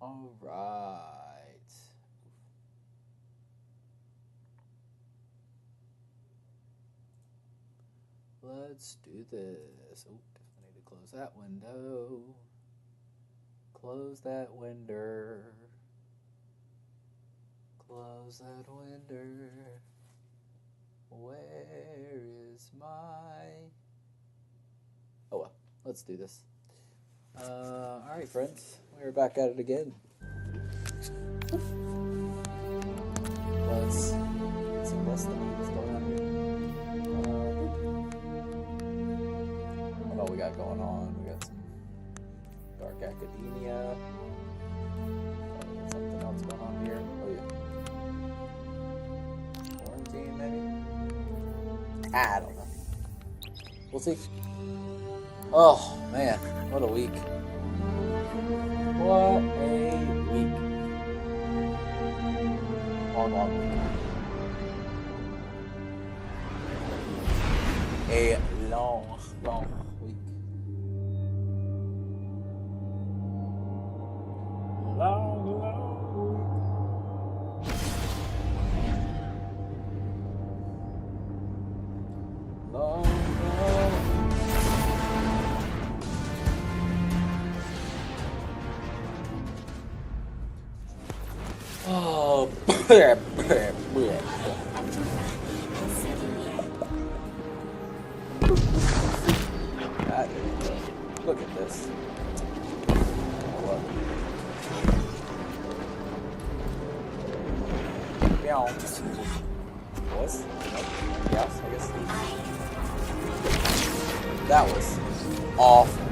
All right. Let's do this. Oh, definitely need to close that window. Close that window. Close that window. Where is my... Oh well, let's do this. Alright friends, we're back at it again. Let's get some Destineeds going on here. What all we got going on? We got some Dark Academia. Something else going on here. Oh yeah. Quarantine maybe? I don't know. We'll see. Oh man, what a week. What a week. Long week. A long week. Long week. Long. Oh, look at this. I love it. Bounce. Was? Yes, I guess. That was awful.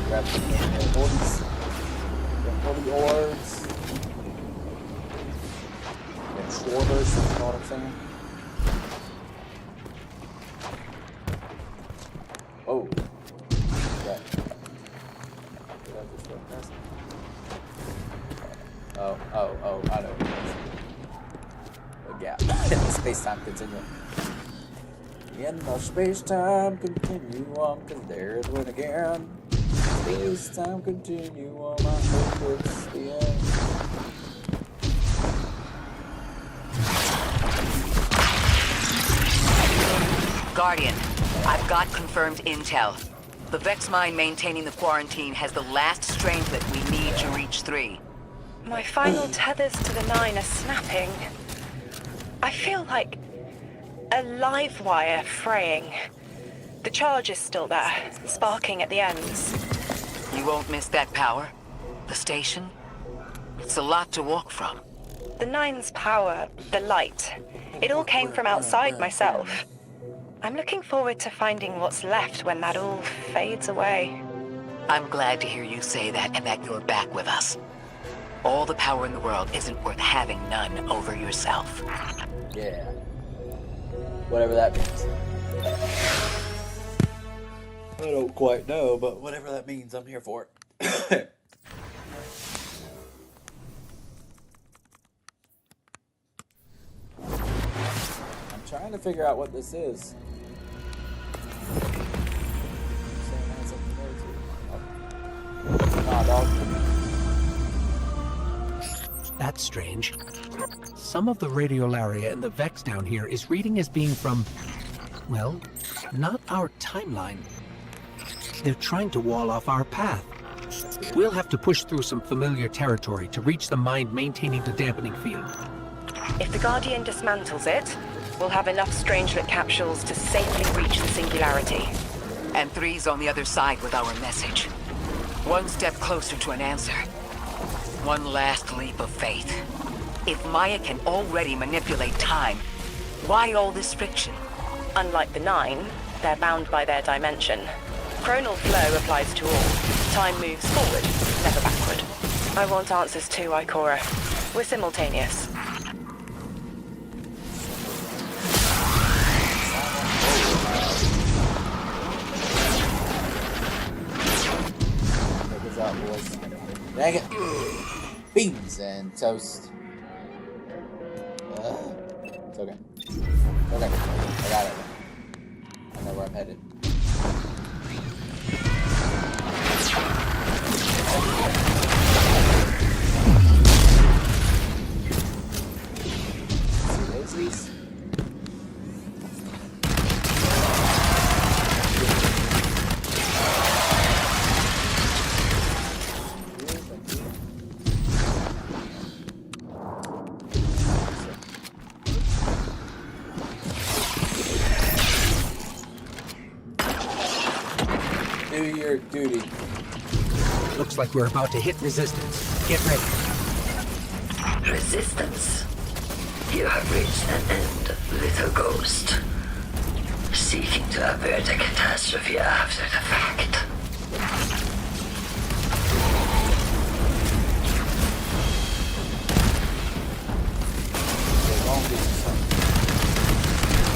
Grab the orbs. And shorters, you know what I'm saying? Oh. Right. Did I just go past it? Oh, I know. A gap in the space-time continuum. In the space-time continuum, cause there's one again. Space-time continuum, I hope it's the end. Guardian, I've got confirmed intel. The Vex mine maintaining the quarantine has the last strangelet we need to reach 3. My final tethers to the 9 are snapping. I feel like a live wire fraying. The charge is still there, sparking at the ends. You won't miss that power. The station. It's a lot to walk from. The 9's power, the light, it all came from outside myself. I'm looking forward to finding what's left when that all fades away. I'm glad to hear you say that and that you're back with us. All the power in the world isn't worth having none over yourself. Yeah. Whatever that means. I don't quite know, but whatever that means, I'm here for it. I'm trying to figure out what this is. Nah, dog. That's strange. Some of the radiolaria in the Vex down here is reading as being from, well, not our timeline. They're trying to wall off our path. We'll have to push through some familiar territory to reach the mine maintaining the dampening field. If the Guardian dismantles it, we'll have enough Strangelet capsules to safely reach the Singularity. And 3's on the other side with our message. One step closer to an answer. One last leap of faith. If Maya can already manipulate time, why all this friction? Unlike the 9, they're bound by their dimension. Chronal flow applies to all. Time moves forward, never backward. I want answers too, Ikora. We're simultaneous. cheese and toast. It's okay. Okay. I got it. I know where I'm headed. See those these? Do your duty. Looks like we're about to hit resistance. Get ready. Resistance. You have reached an end, little ghost. Seeking to avert a catastrophe after the fact.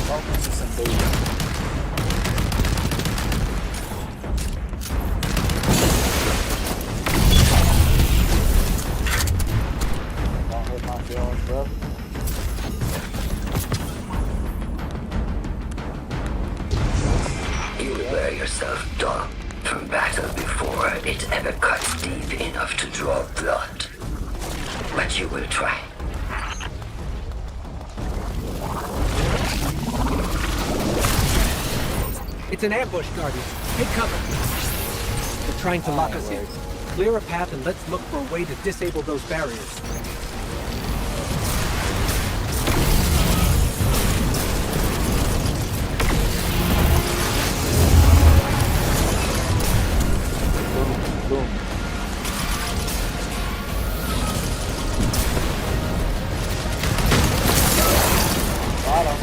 Welcome to some booty. Don't hurt my feelings, bro. You wear yourself dumb from battle before it ever cuts deep enough to draw blood. But you will try. It's an ambush, Guardian. Take cover. They're trying to lock us in. Clear a path and let's look for a way to disable those barriers. Boom. Got him.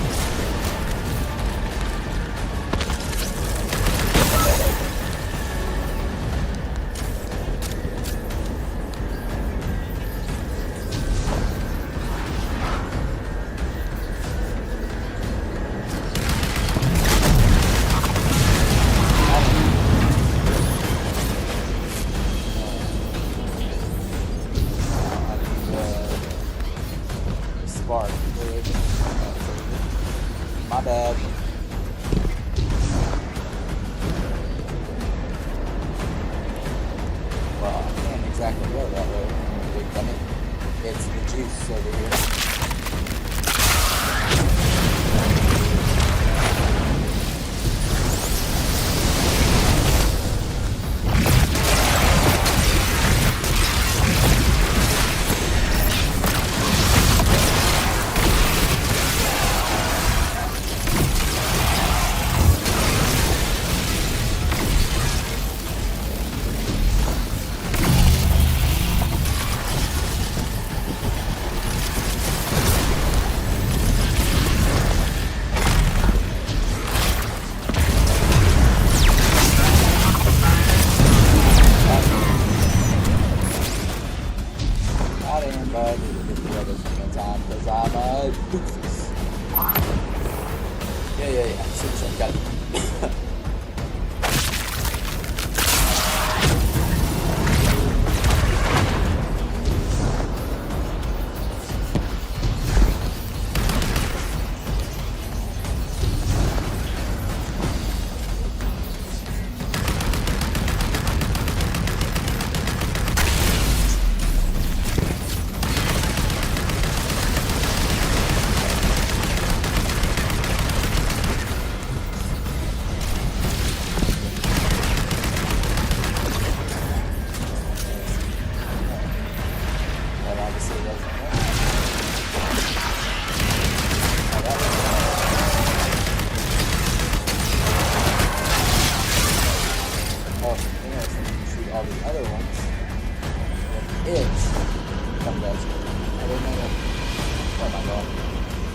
Spark. My bad. Well, I can't exactly go that way. Big dummy. It's the juice over here. Got him, bud. Get the others in time because I'm a doofus. Yeah. Sure. Got it. That obviously doesn't work. Oh, that works. Oh, interesting. You can shoot all the other ones. It comes at you. I didn't know that. Oh my god.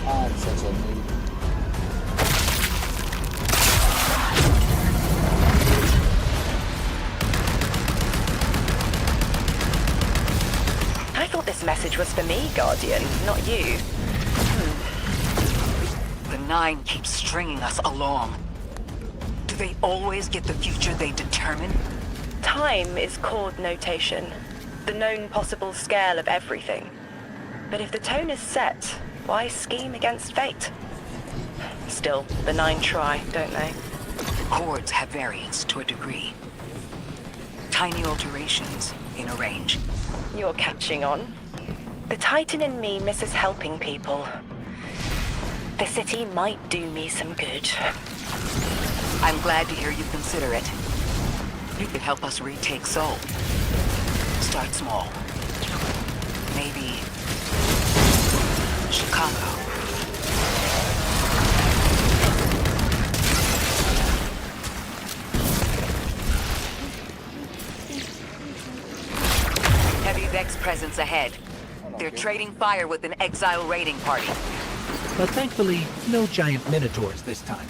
I'm such a noob. I thought this message was for me, Guardian, not you. The Nine keeps stringing us along. Do they always get the future they determine? Time is chord notation. the known possible scale of everything. But if the tone is set, why scheme against fate? Still, the 9 try, don't they? Chords have variance to a degree. Tiny alterations in a range. You're catching on. The Titan in me misses helping people. The city might do me some good. I'm glad to hear you consider it. You could help us retake Seoul. Start small. Maybe Chicago. Heavy Vex presence ahead. They're trading fire with an exile raiding party. But thankfully, no giant minotaurs this time.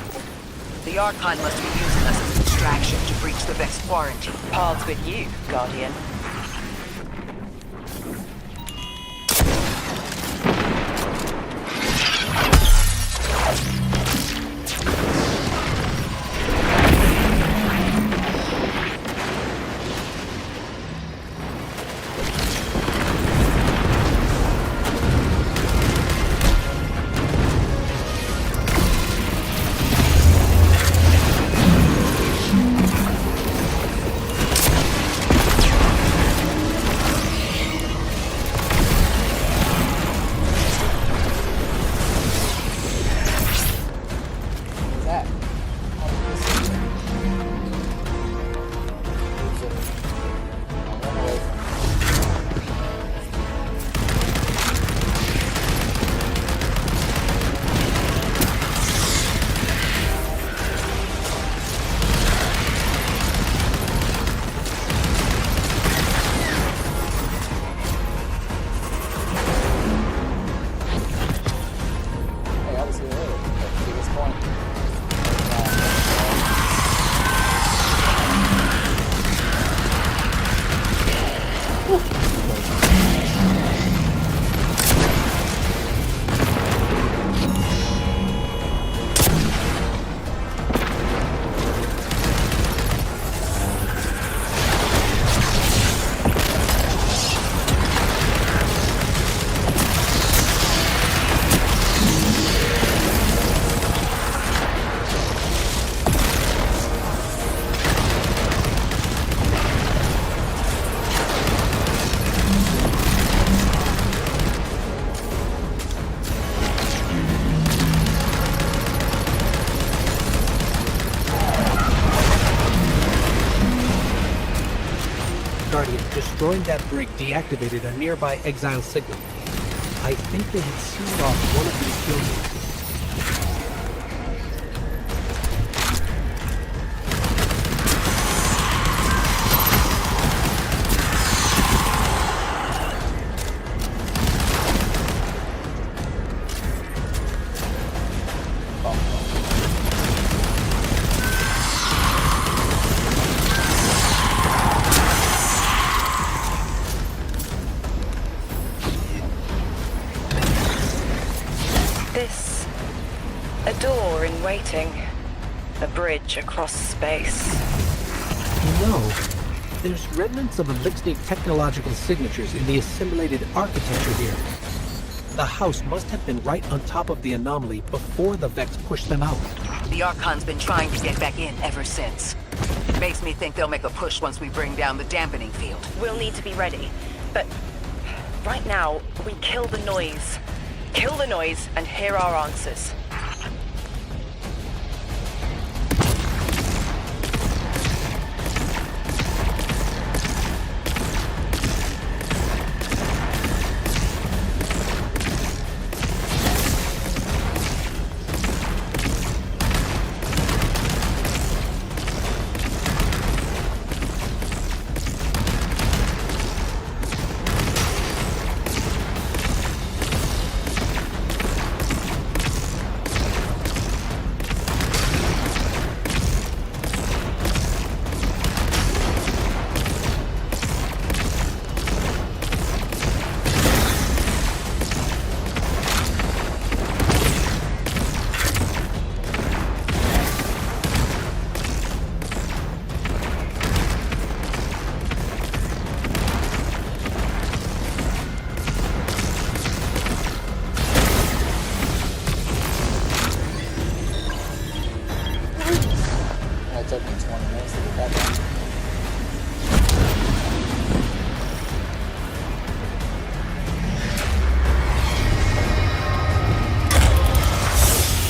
The Archon must be using us as a distraction to breach the Vex quarantine. Paths with you, Guardian. Destroying that break deactivated a nearby exile signal. I think they had sealed off one of these buildings. A bridge across space. No. There's remnants of Elixir technological signatures in the assimilated architecture here. The house must have been right on top of the anomaly before the Vex pushed them out. The Archon's been trying to get back in ever since. Makes me think they'll make a push once we bring down the dampening field. We'll need to be ready. But right now, we kill the noise. Kill the noise and hear our answers. took me 20 minutes to get that done.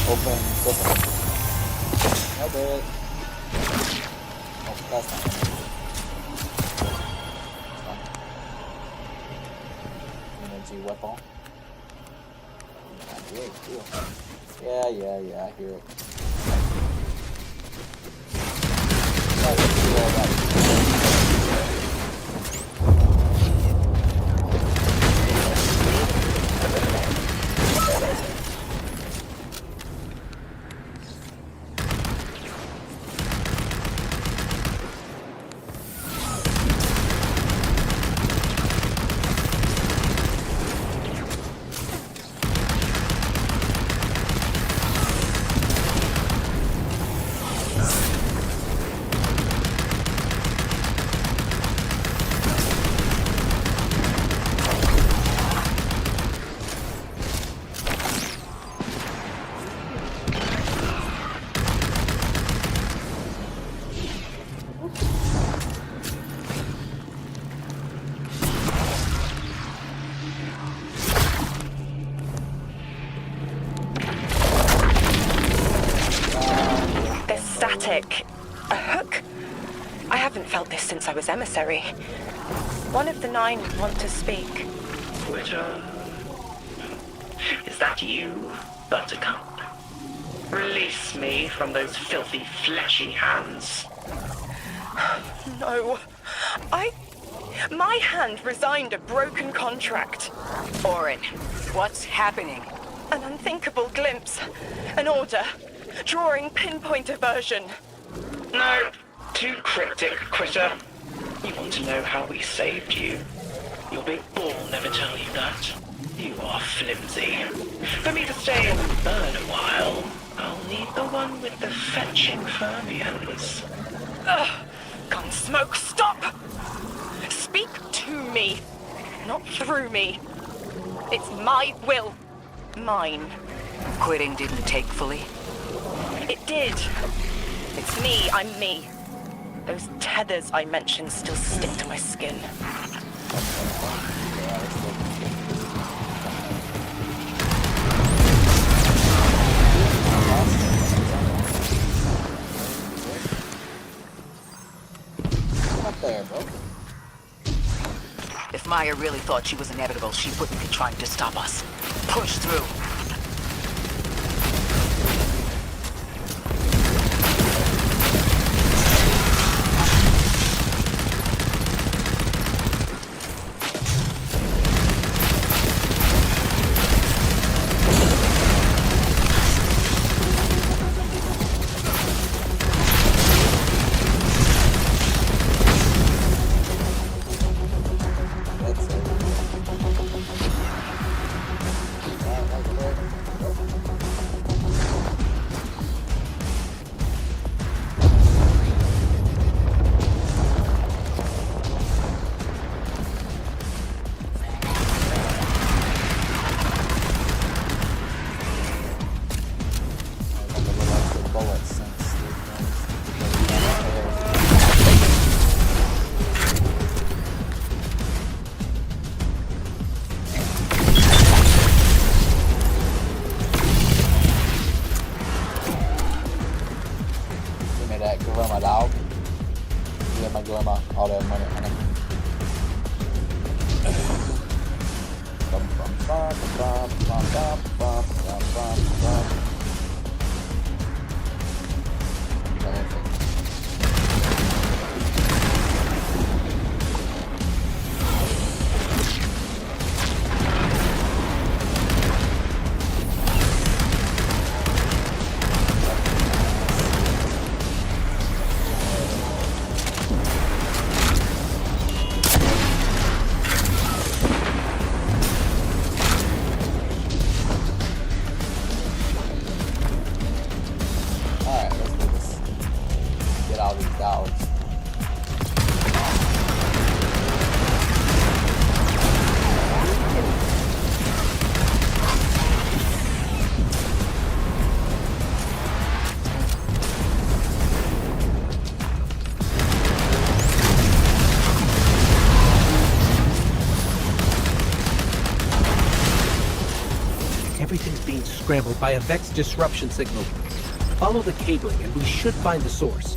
Open. Help it. Oh, that's not it. Energy weapon. Yeah, I hear it. A hook? I haven't felt this since I was emissary. One of the 9 want to speak. Twitter. Is that you, Buttercup? Release me from those filthy, fleshy hands. No. My hand resigned a broken contract. Orin, what's happening? An unthinkable glimpse. An order. Drawing pinpoint aversion. No, too cryptic, Quitter. You want to know how we saved you? Your big ball never tell you that. You are flimsy. For me to stay and burn a while, I'll need the one with the fetching Fermions. Ugh! Gunsmoke, stop! Speak to me, not through me. It's my will. Mine. Quitting didn't take fully? It did. It's me, I'm me. Those tethers I mentioned still stick to my skin. Up there, bro. If Maya really thought she was inevitable, she wouldn't be trying to stop us. Push through. scrambled by a Vex disruption signal. Follow the cabling and we should find the source.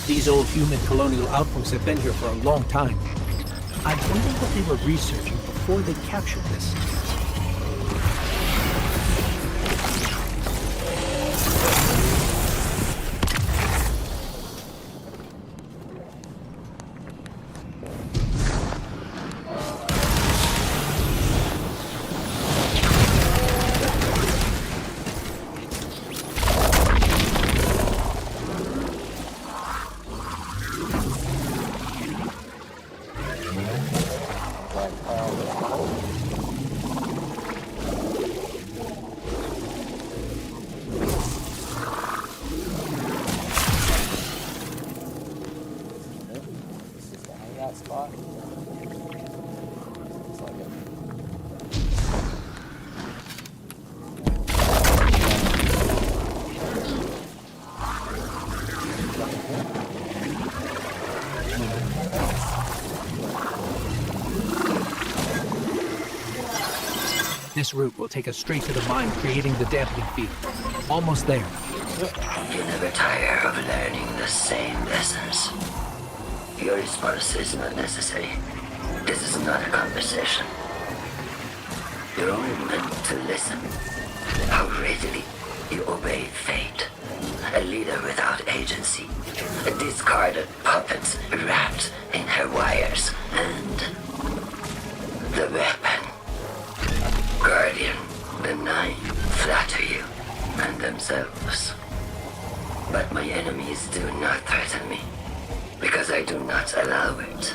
These old human colonial outposts have been here for a long time. I wonder what they were researching before they captured this. This route will take us straight to the mine, creating the dampening field. Almost there. You never tire of learning the same lessons. Your response is not necessary. This is not a conversation. You're only meant to listen. How readily you obey fate. A leader without agency. A discarded puppet wrapped in her wires. And the weapon. Guardian, the Nine flatter you and themselves. But my enemies do not threaten me, because I do not allow it.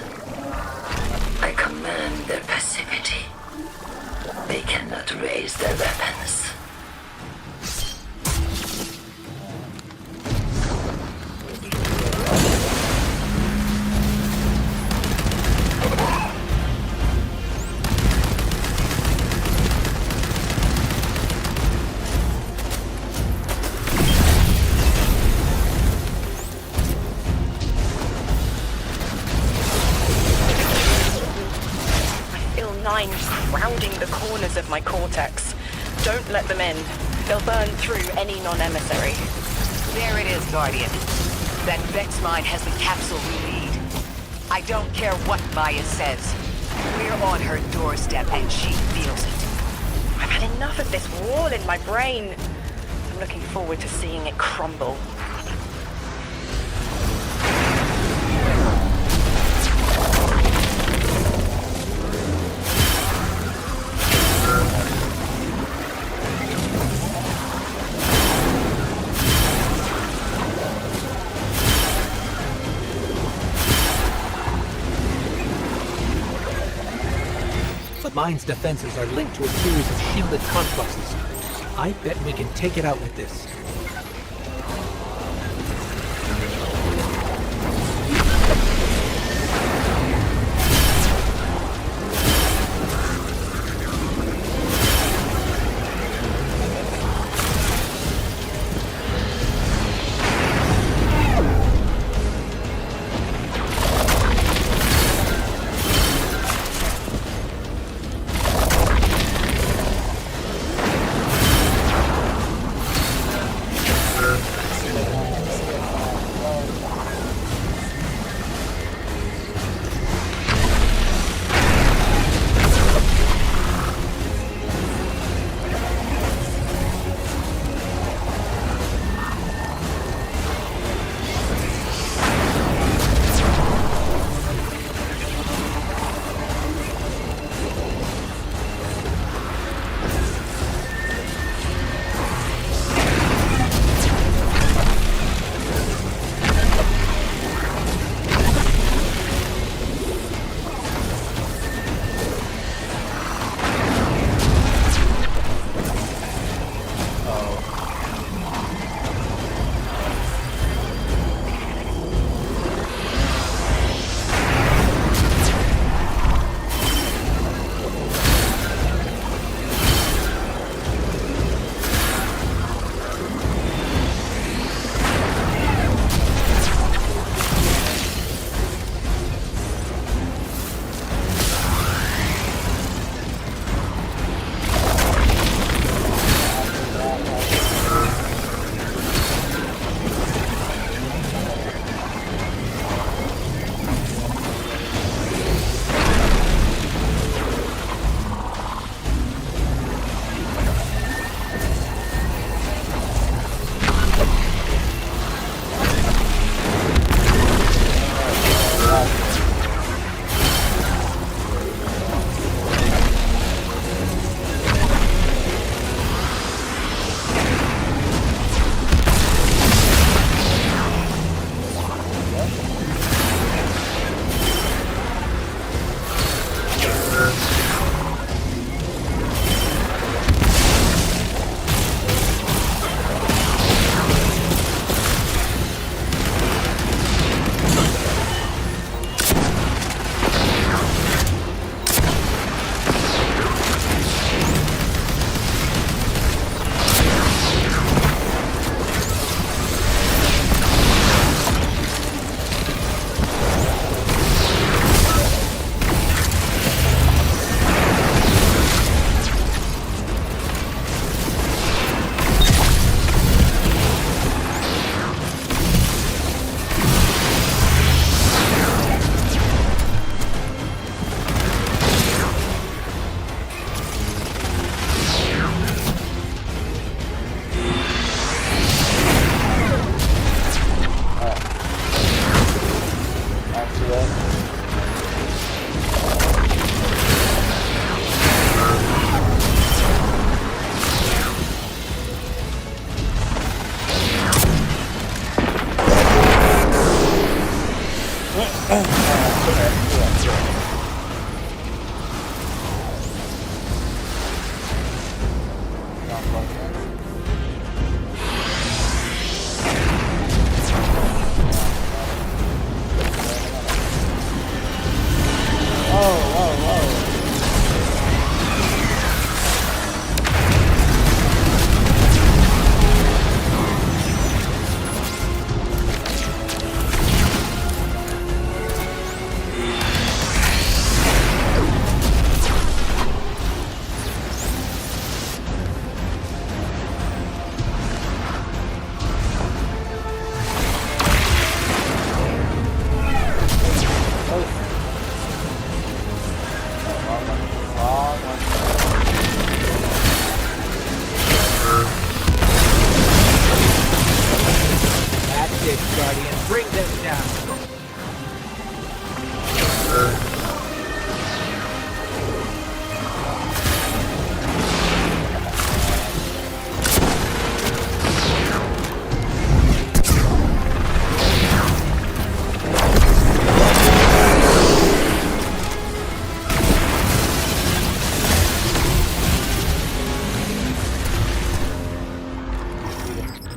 I command their passivity. They cannot raise their weapons. Rounding the corners of my cortex. Don't let them in. They'll burn through any non-emissary. There it is, Guardian. That Vex mine has the capsule we need. I don't care what Maya says. We're on her doorstep and she feels it. I've had enough of this wall in my brain. I'm looking forward to seeing it crumble. mine's defenses are linked to a series of shielded complexes. I bet we can take it out with this.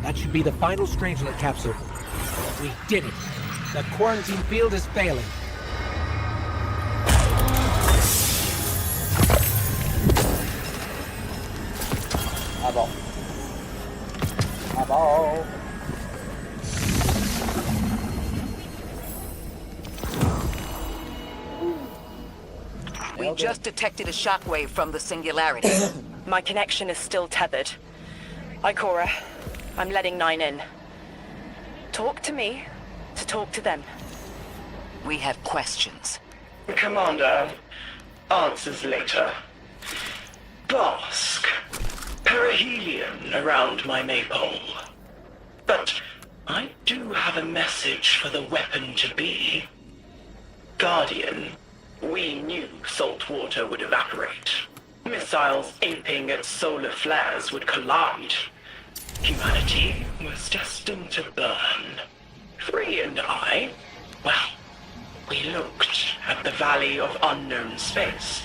That should be the final Strangelet capsule. We did it. The quarantine field is failing. Eyeball. Eyeball. We just detected a shockwave from the singularity. My connection is still tethered. Ikora, I'm letting 9 in. Talk to me to talk to them. We have questions. Commander, answers later. Bosk. Perihelion around my maypole. But I do have a message for the weapon to be. Guardian, we knew salt water would evaporate. Missiles aping at solar flares would collide. Humanity was destined to burn. Free and I, well, we looked at the Valley of Unknown Space.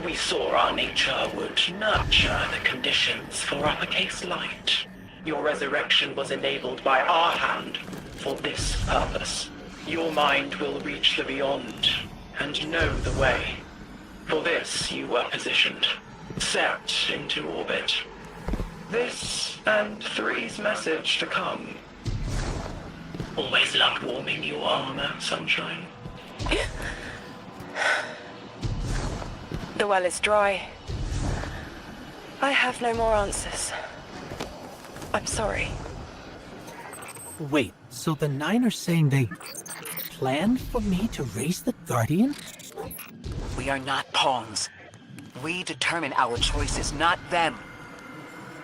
We saw our nature would nurture the conditions for uppercase light. Your resurrection was enabled by our hand for this purpose. Your mind will reach the beyond and know the way. For this you were positioned, set into orbit. This and 3's message to come. Always loved warming your armor, Sunshine. The well is dry. I have no more answers. I'm sorry. Wait, so the 9 are saying they planned for me to raise the Guardian? We are not pawns. We determine our choices, not them.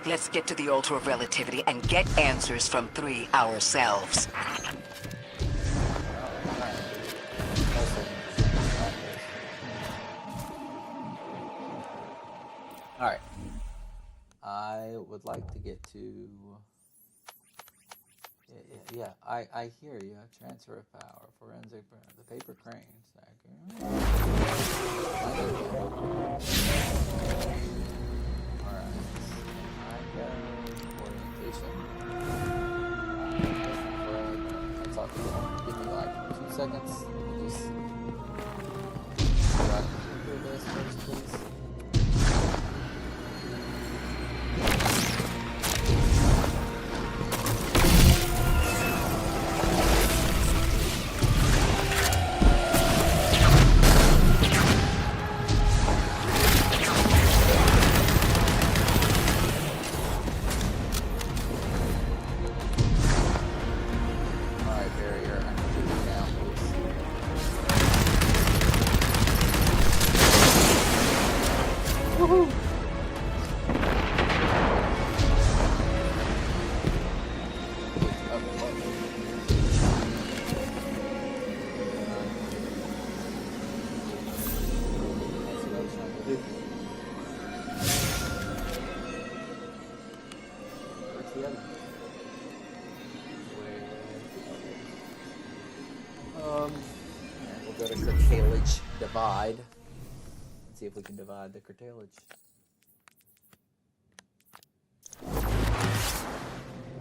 Let's get to the Altar of Relativity and get answers from 3 ourselves. Alright. I would like to get to... Yeah, I hear you. Transfer of power. Forensic... The paper cranes. Alright. Orientation. That's all. Give me like 2 seconds. Let me just... do this first, please. We'll go to curtailage divide. Let's see if we can divide the curtailage.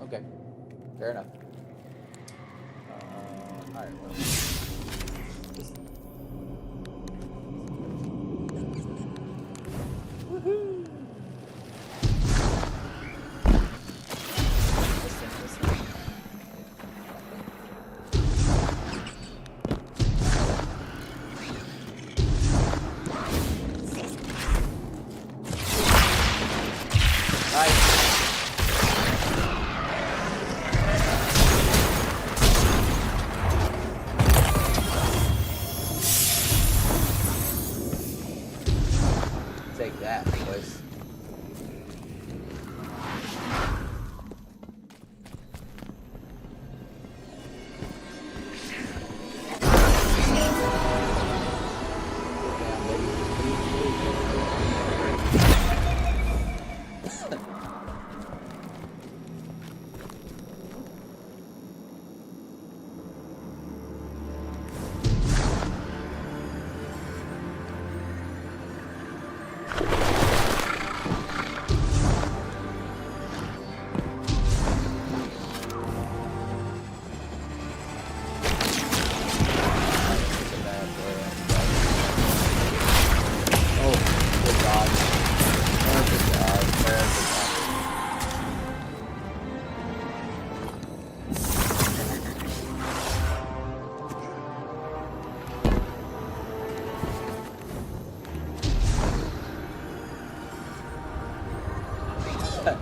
Okay, fair enough. Alright, well. Woohoo! Take that, boys. Anything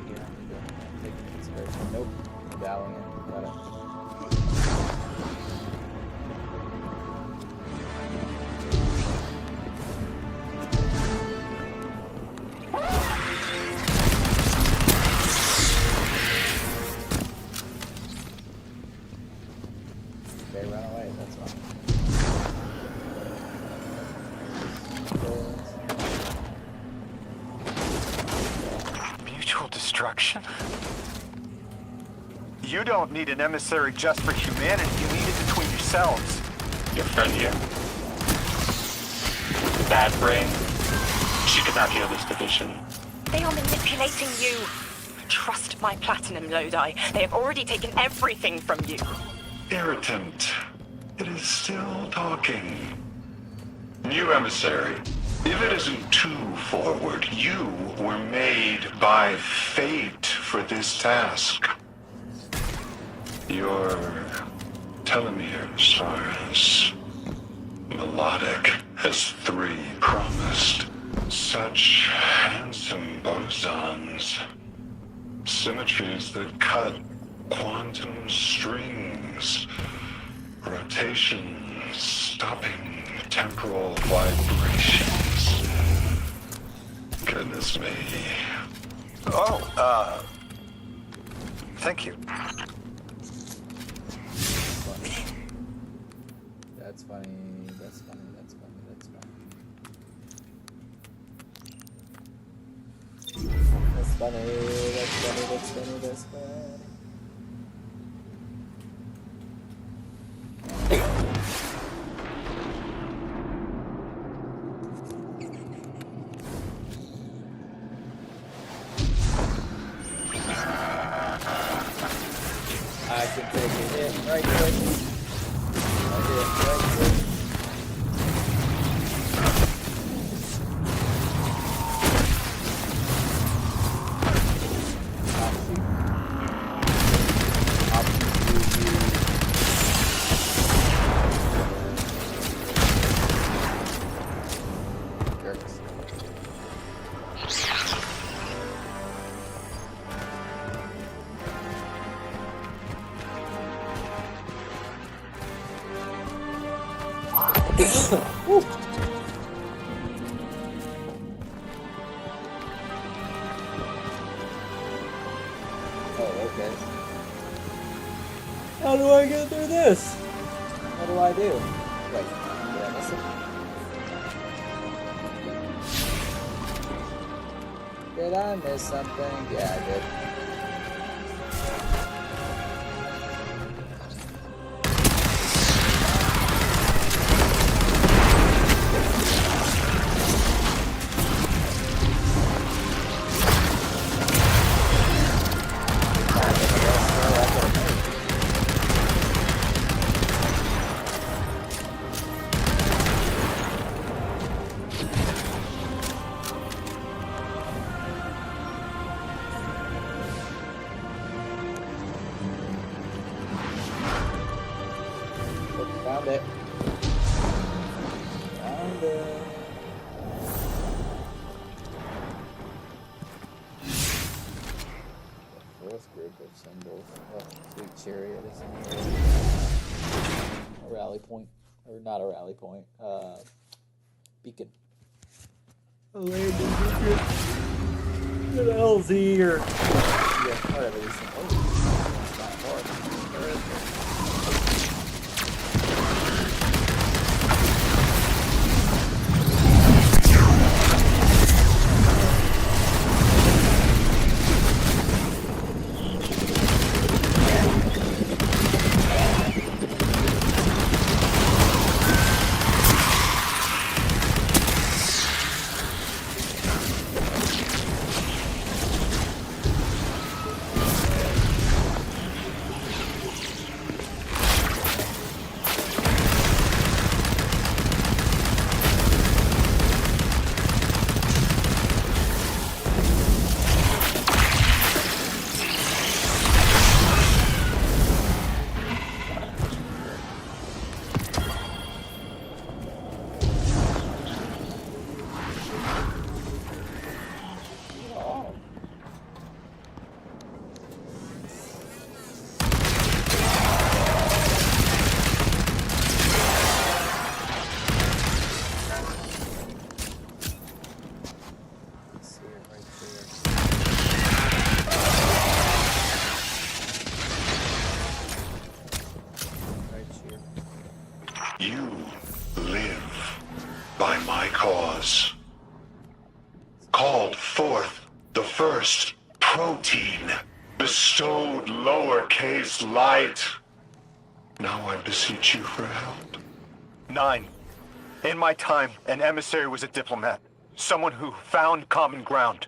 here I need to take into consideration? Nope. Medallion. Got it. Okay, run away, that's fine. Mutual destruction? You don't need an emissary just for humanity. You need it between yourselves. Your friend here. Bad brain. She could not heal this division. They are manipulating you. Trust my platinum, Lodi. They have already taken everything from you. Irritant. It is still talking. New emissary. If it isn't too forward, you were made by fate for this task. Your telomeres are as melodic as 3 promised. Such handsome bosons. Symmetries that cut quantum strings. Rotations stopping temporal vibrations. Goodness me. Oh, thank you. That's funny. That's funny. That's funny. That's funny. That's funny. That's funny. That's funny. That's funny. I can take a hit right quick. A hit right quick. Oh, okay. How do I get through this? What do I do? Wait, did I miss it? Did I miss something? Yeah, I did. Found it. Found it. The fourth group of symbols. Oh, sweet chariot is in here. A rally point. Or not a rally point. Beacon. A landing beacon. What the hell's here? Yeah, whatever these things. Oh, it's not hard. You live by my cause. Called forth the first protein, bestowed lowercase light. Now I beseech you for help. 9. In my time, an emissary was a diplomat. Someone who found common ground.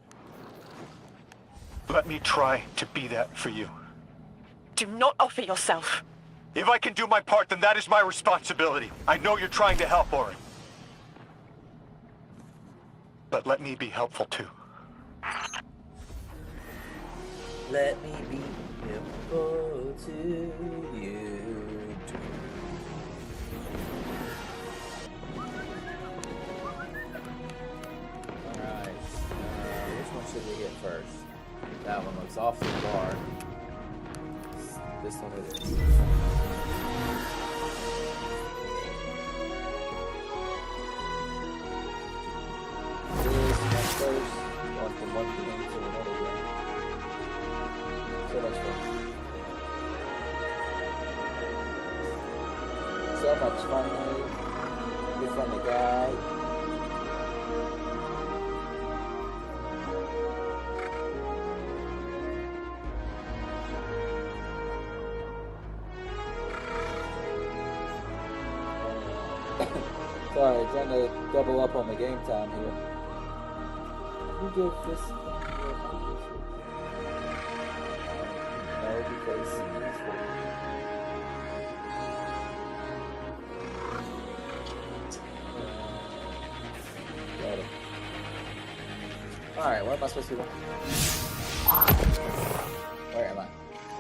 Let me try to be that for you. Do not offer yourself. If I can do my part, then that is my responsibility. I know you're trying to help, Orin. But let me be helpful too. Let me be helpful to you. Alright, which one should we get first? That one looks awfully far. This one it is. This one first, going from one game to another game. So much fun. So much fun, mate. Good fun to guide. Sorry, trying to double up on the game time here. Who gave this? No, because he's got it. Alright, what am I supposed to do? Where am I?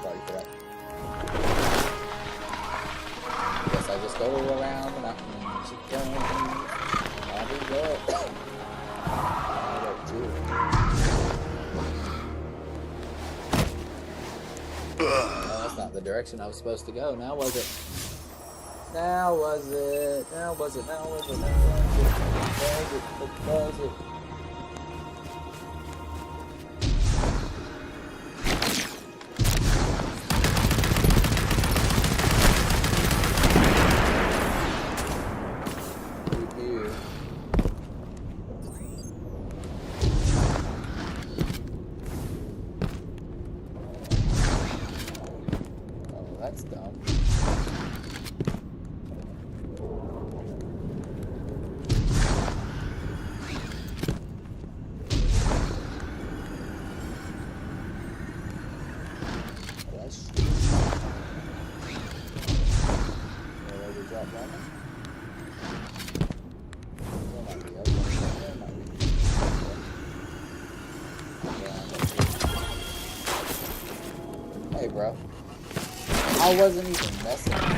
Sorry for that. Guess I just go around the mountain. I do go. Oh, that's not the direction I was supposed to go. Now was it? Now was it? Now was it? Now was it? Now was it? What was it? That's dumb. That's where we drop down. There might be other ones there, might be. Hey, bro. I wasn't even messing with it.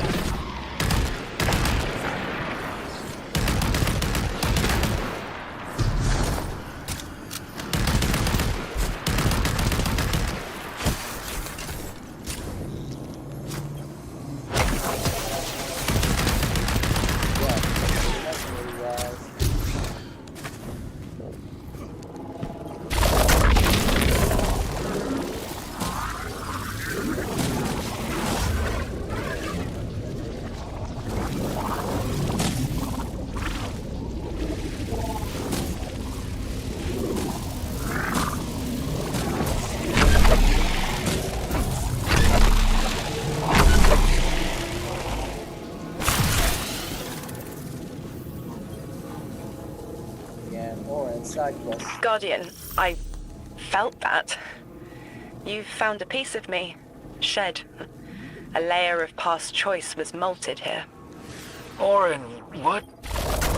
Guardian, I felt that. You found a piece of me. Shed. A layer of past choice was molted here. Orin, what?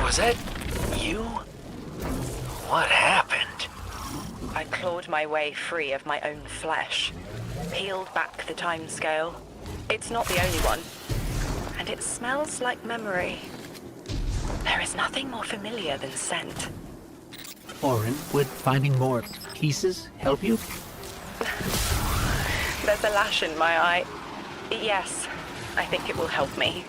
Was that you? What happened? I clawed my way free of my own flesh. Peeled back the time scale. It's not the only one. And it smells like memory. There is nothing more familiar than scent. Orin, would finding more pieces help you? There's a lash in my eye. Yes, I think it will help me.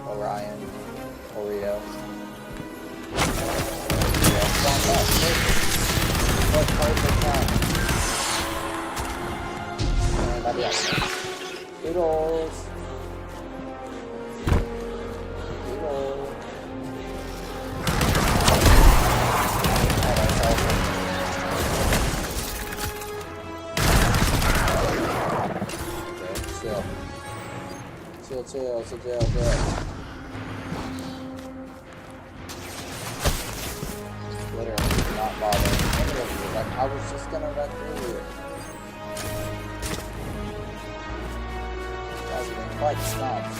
Orion, Oreo. What perfect time. And Adios. Doodles. Doodles. Chill. Literally not bothering any of you. Like, I was just gonna run through it. You guys have been quite snobs.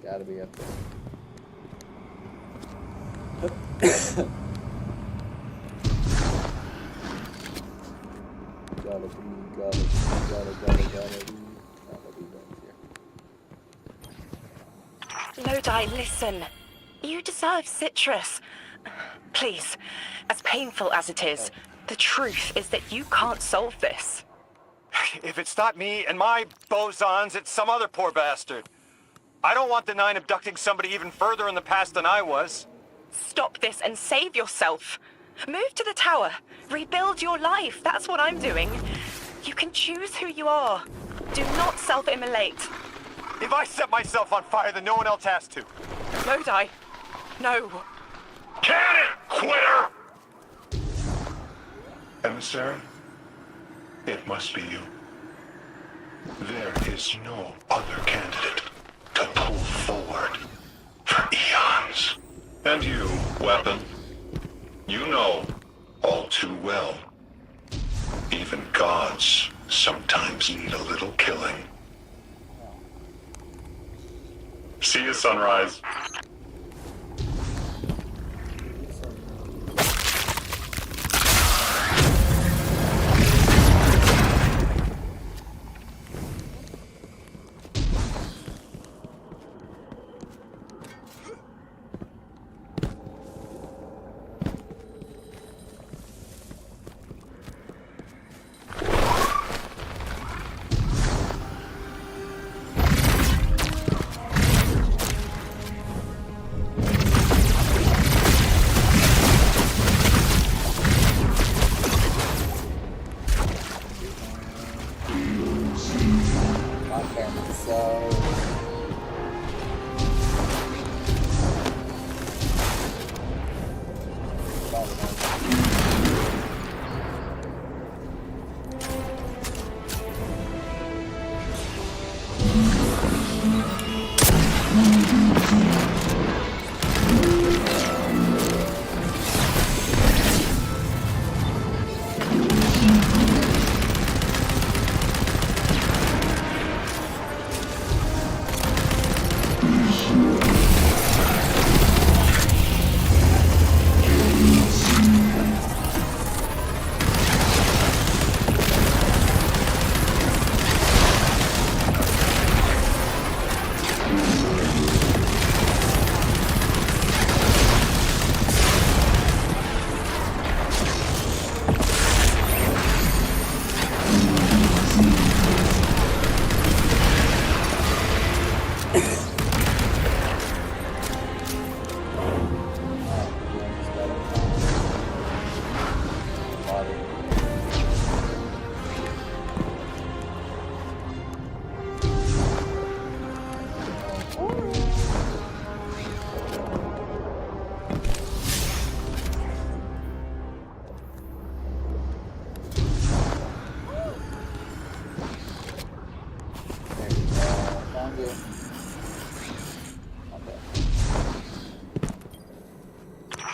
Gotta be up there. Gotta be back here. Lodi, listen. You deserve citrus. Please, as painful as it is, the truth is that you can't solve this. If it's not me and my bosons, it's some other poor bastard. I don't want the Nine abducting somebody even further in the past than I was. Stop this and save yourself. Move to the tower. Rebuild your life. That's what I'm doing. You can choose who you are. Do not self-immolate. If I set myself on fire, then no one else has to. Lodi, no. Can it, quitter! Emissary, it must be you. There is no other candidate to pull forward for eons. And you, weapon, you know all too well. Even gods sometimes need a little killing. See you, Sunrise.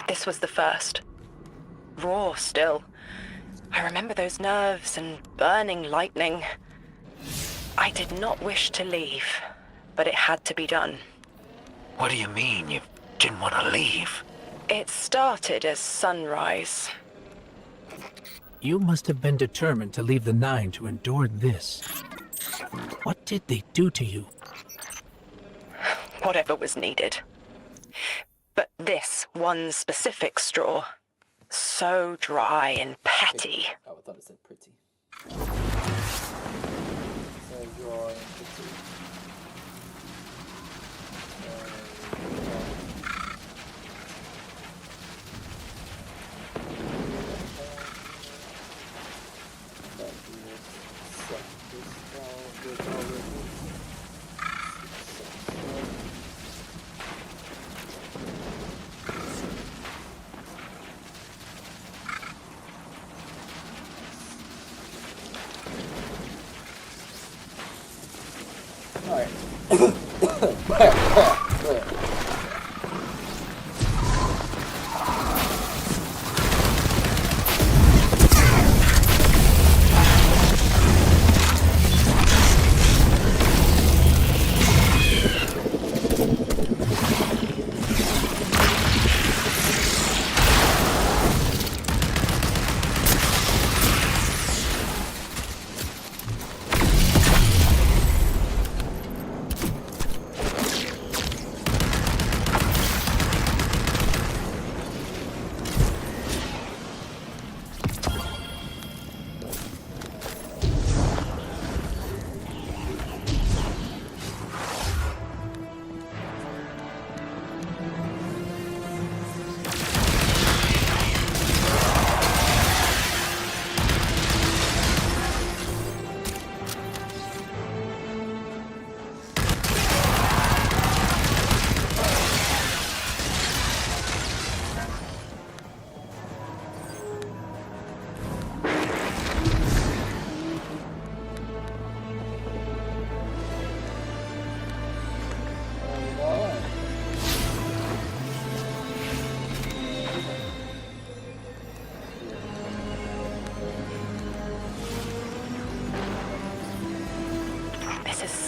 This was the first. Raw still. I remember those nerves and burning lightning. I did not wish to leave, but it had to be done. What do you mean you didn't want to leave? It started as sunrise. You must have been determined to leave the Nine to endure this. What did they do to you? Whatever was needed. But this one specific straw, so dry and petty. Oh, I thought it said pretty. So dry and pretty.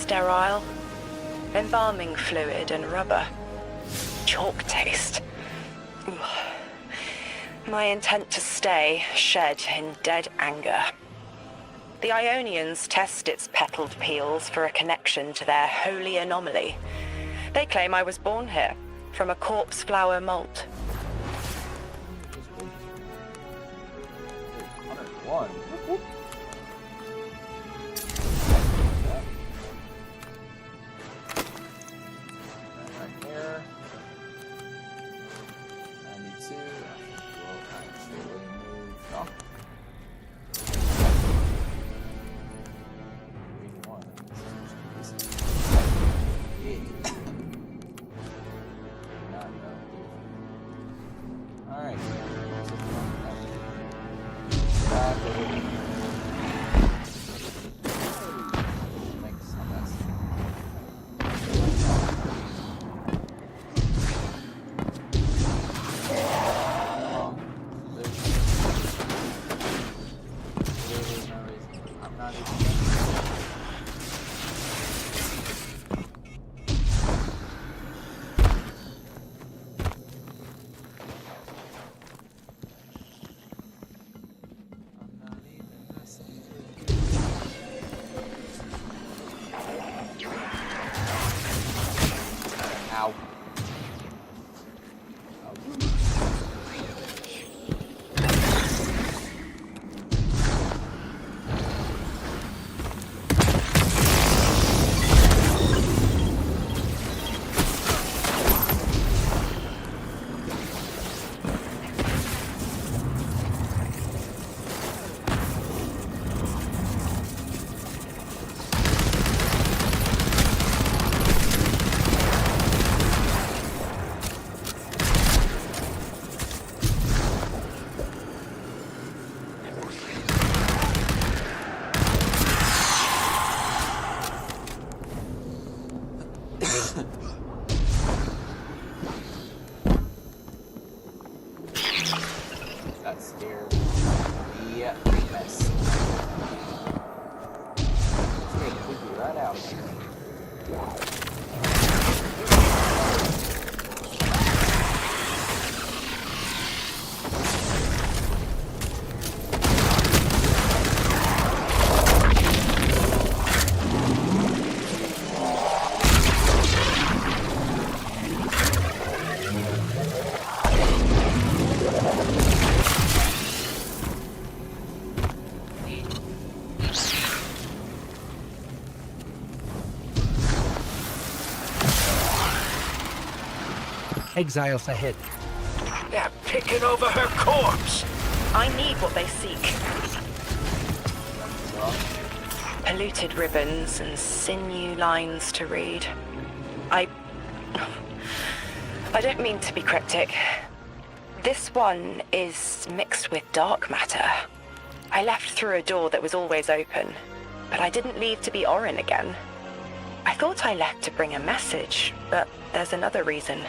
Sterile. Embalming fluid and rubber. Chalk taste. Ugh. My intent to stay shed in dead anger. The Ionians test its petaled peels for a connection to their holy anomaly. They claim I was born here, from a corpse flower molt. 101. Right here. 92. We'll actually move off. 81. Alright. Thanks, not bad. Oh, there's no reason. I'm not even Ow. That scared the mess. Scared the poopy right out of here. Exiles ahead. They're picking over her corpse. I need what they seek. Polluted ribbons and sinew lines to read. I don't mean to be cryptic. This one is mixed with dark matter. I left through a door that was always open, but I didn't leave to be Orin again. I thought I left to bring a message, but there's another reason.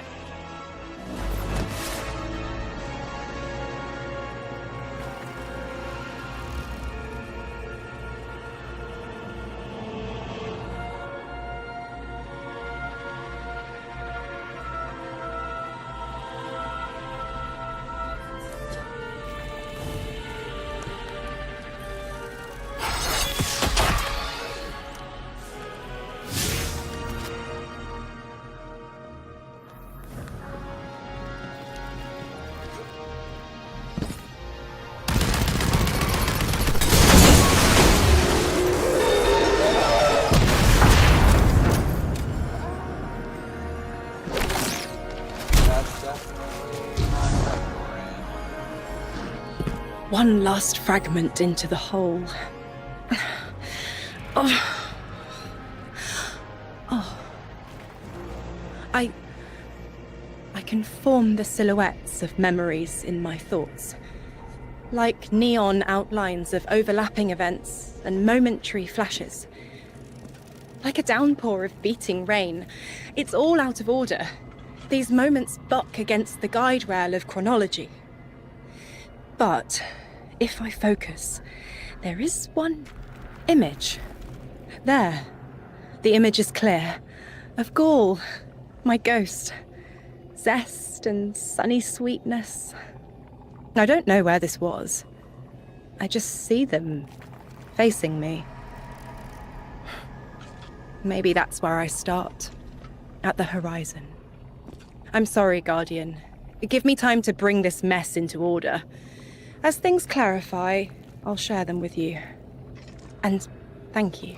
One last fragment into the hole. Oh. I can form the silhouettes of memories in my thoughts, like neon outlines of overlapping events and momentary flashes. Like a downpour of beating rain, it's all out of order. These moments buck against the guide rail of chronology. But if I focus, there is one image. There. The image is clear. Of Gaul, my ghost. Zest and sunny sweetness. I don't know where this was. I just see them facing me. Maybe that's where I start. At the horizon. I'm sorry, Guardian. Give me time to bring this mess into order. As things clarify, I'll share them with you. And thank you.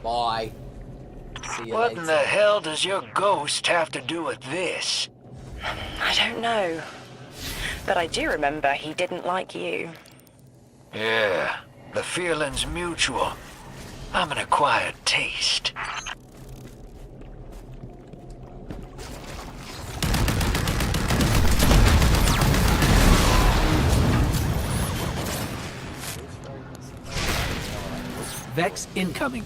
Bye. See you What later. in the hell does your ghost have to do with this? I don't know. But I do remember he didn't like you. Yeah, the feeling's mutual. I'm an acquired taste. Vex incoming.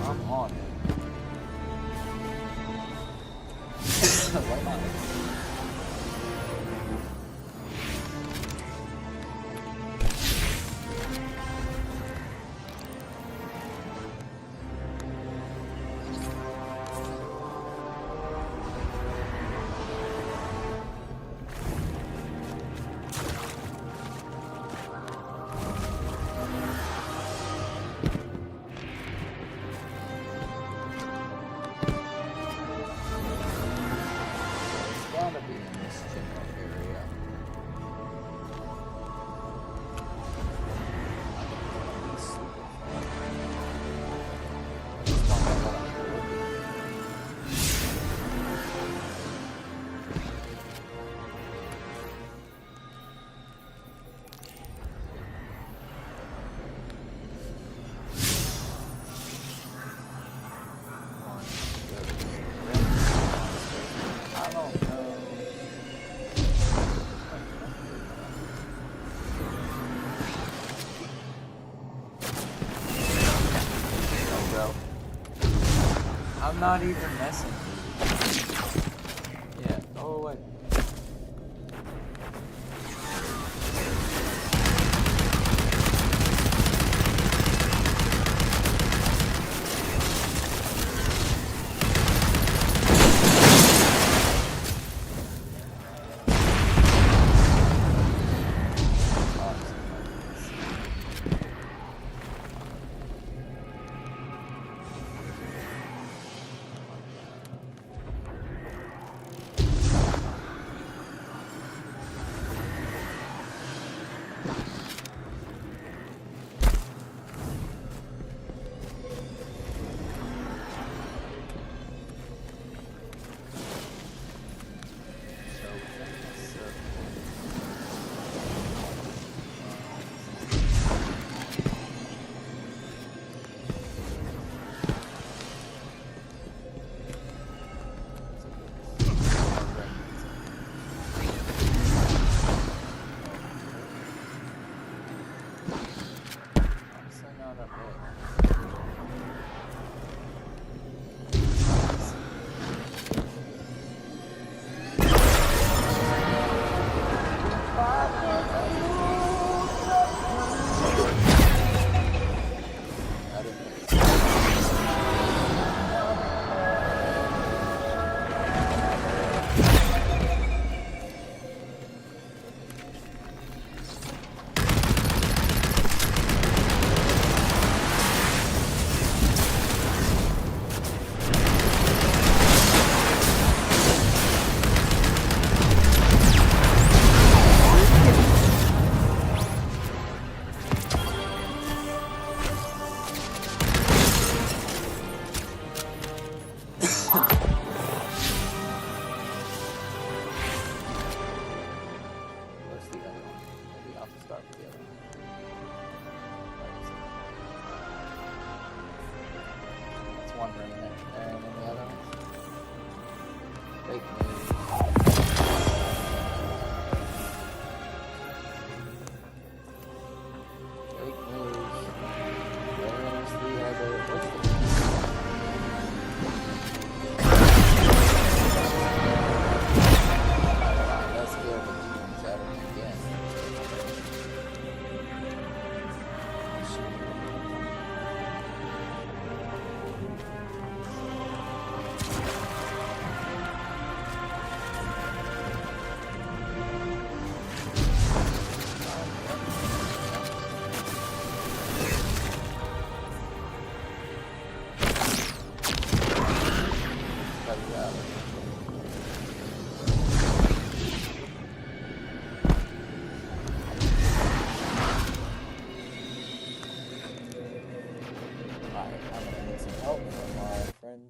Why not? Gotta be not even messing. Yeah, go away.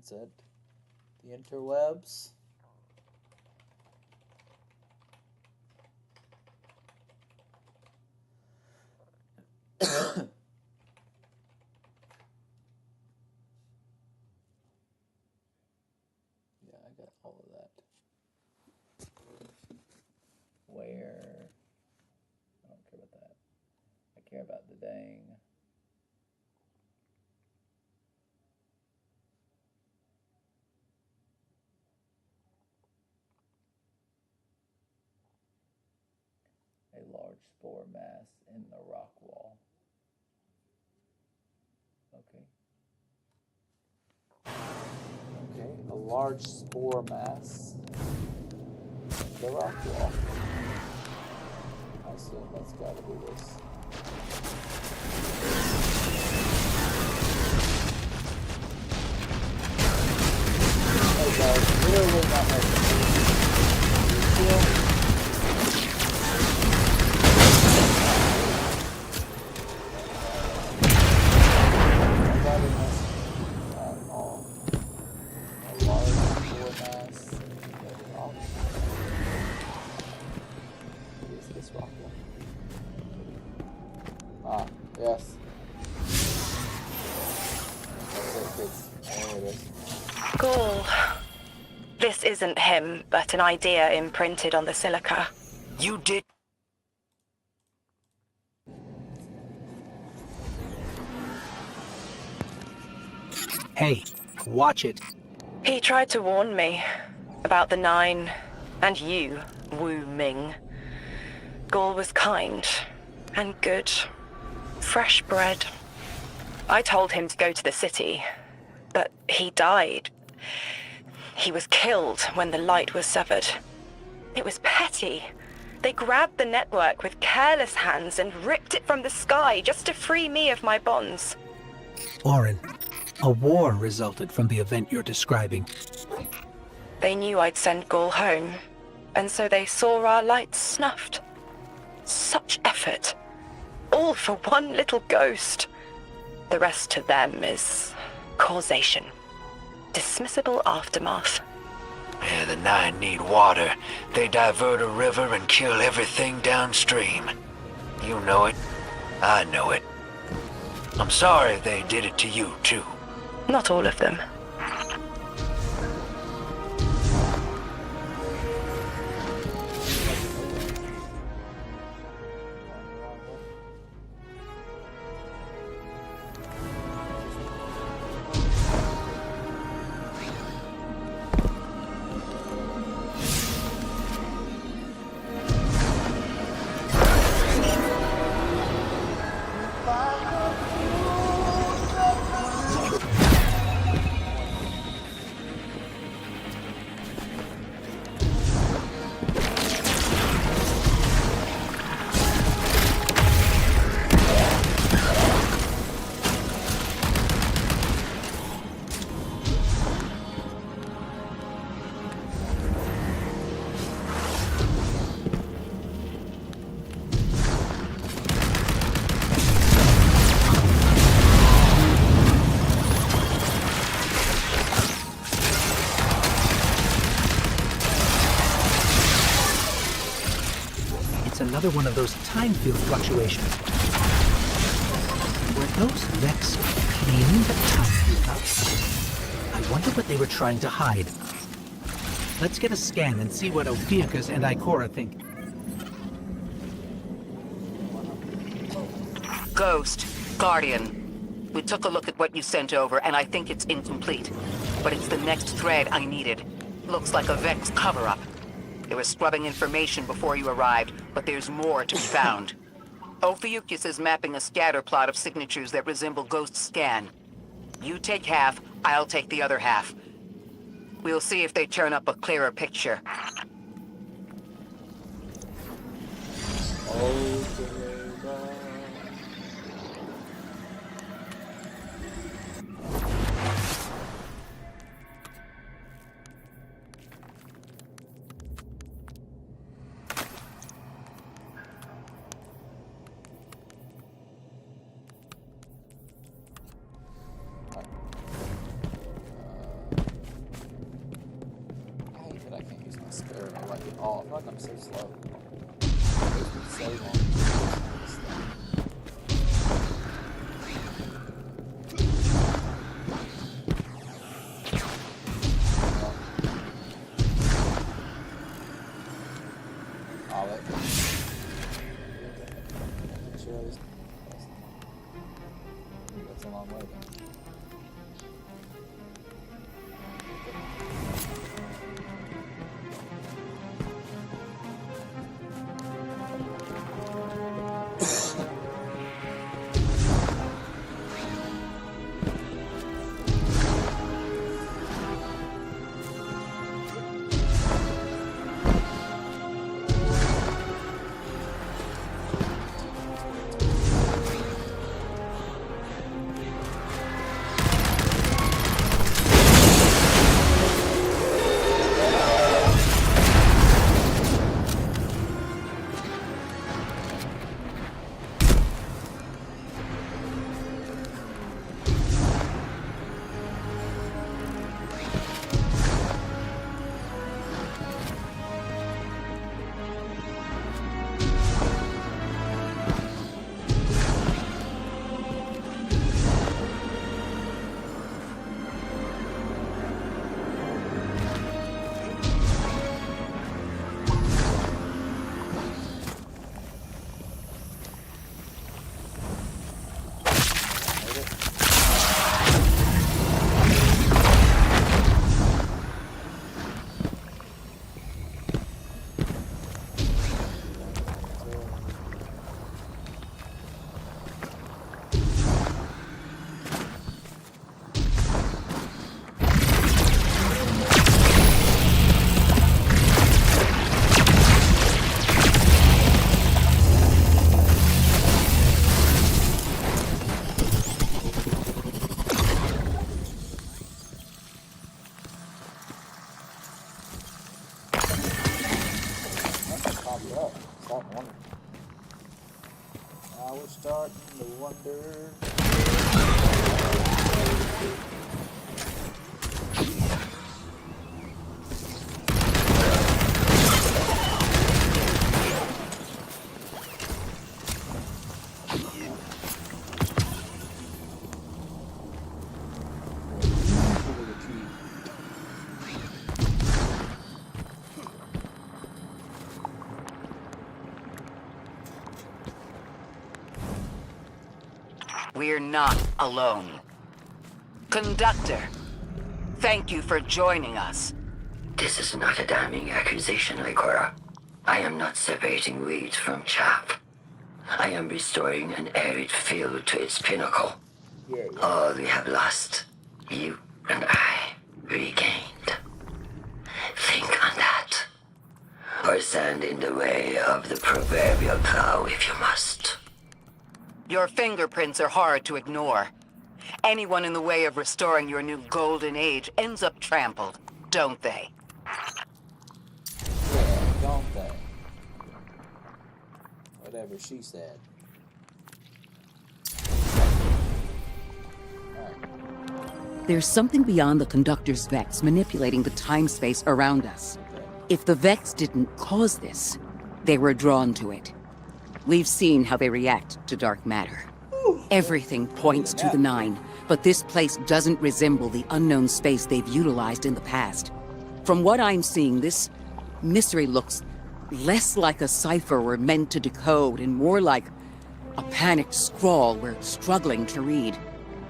At the interwebs. Yeah, I got all of that. Where? I don't care about that. I care about the dang. A large spore mass in the rock wall. Okay. Okay, a large spore mass in the rock wall. I assume that's gotta be this. Hey guys, literally not making Yes. There it is. Cool. This isn't him, but an idea imprinted on the silica. You did. Hey, watch it. He tried to warn me about the Nine and you, Wu Ming. Gaul was kind and good, fresh bred. I told him to go to the city, but he died. He was killed when the light was severed. It was petty. They grabbed the network with careless hands and ripped it from the sky just to free me of my bonds. Orin, a war resulted from the event you're describing. They knew I'd send Gaul home, and so they saw our lights snuffed. Such effort. All for one little ghost. The rest to them is causation. Dismissible aftermath. Yeah, the Nine need water. They divert a river and kill everything downstream. You know it. I know it. I'm sorry they did it to you, too. Not all of them. Another one of those time field fluctuations. Were those Vex cleaning the time field up? I wonder what they were trying to hide. Let's get a scan and see what Ophiuchus and Ikora think. Ghost, Guardian. We took a look at what you sent over, and I think it's incomplete. But it's the next thread I needed. Looks like a Vex cover-up. They were scrubbing information before you arrived, but there's more to be found. Ophiuchus is mapping a scatter plot of signatures that resemble Ghost's scan. You take half, I'll take the other half. We'll see if they turn up a clearer picture. Oh, fuck, I'm so slow. It's been so long. Oh, wait. That's a long way then. popped up. Stop wondering. I was starting to wonder. We're not alone. Conductor, thank you for joining us. This is not a damning accusation, Ikora. I am not separating weeds from chaff. I am restoring an arid field to its pinnacle. All we have lost, you and I regained. Think on that. Or stand in the way of the proverbial plow if you must. Your fingerprints are hard to ignore. Anyone in the way of restoring your new golden age ends up trampled, don't they? Yeah, don't they? Whatever she said. There's something beyond the conductor's Vex manipulating the time-space around us. If the Vex didn't cause this, they were drawn to it. We've seen how they react to dark matter. Everything points to the Nine, but this place doesn't resemble the unknown space they've utilized in the past. From what I'm seeing, this mystery looks less like a cipher we're meant to decode and more like a panicked scrawl we're struggling to read.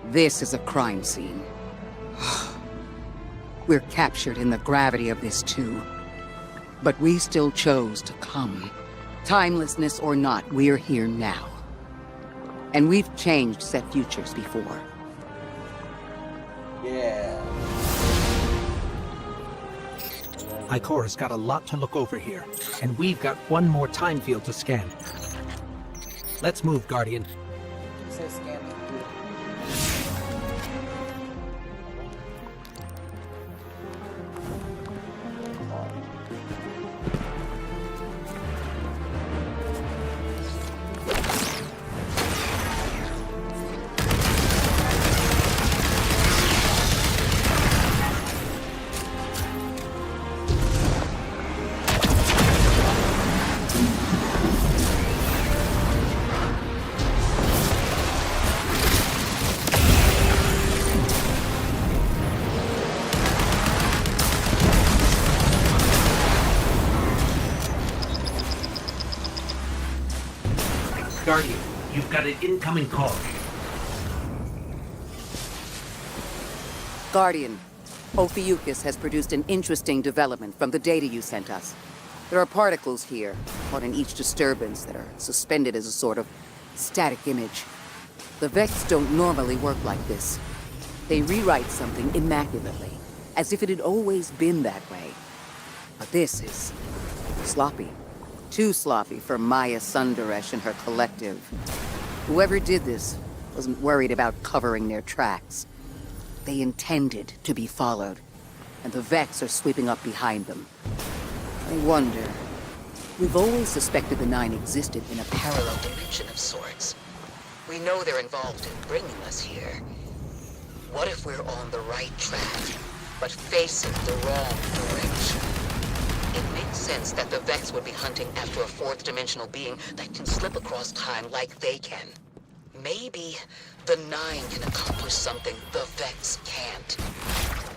This is a crime scene. We're captured in the gravity of this too. But we still chose to come. Timelessness or not, we're here now. And we've changed set futures before. Yeah. Ikora's got a lot to look over here, and we've got one more time field to scan. Let's move, Guardian. It says scan the computer. Guardian, you've got an incoming call. Guardian, Ophiuchus has produced an interesting development from the data you sent us. There are particles here, caught in each disturbance, that are suspended as a sort of static image. The Vex don't normally work like this. They rewrite something immaculately, as if it had always been that way. But this is sloppy. Too sloppy for Maya Sundaresh and her collective. Whoever did this wasn't worried about covering their tracks. They intended to be followed, and the Vex are sweeping up behind them. I wonder... We've always suspected the Nine existed in a parallel dimension of sorts. We know they're involved in bringing us here. What if we're on the right track, but facing the wrong direction? It makes sense that the Vex would be hunting after a fourth-dimensional being that can slip across time like they can. Maybe the Nine can accomplish something the Vex can't.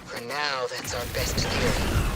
For now, that's our best theory.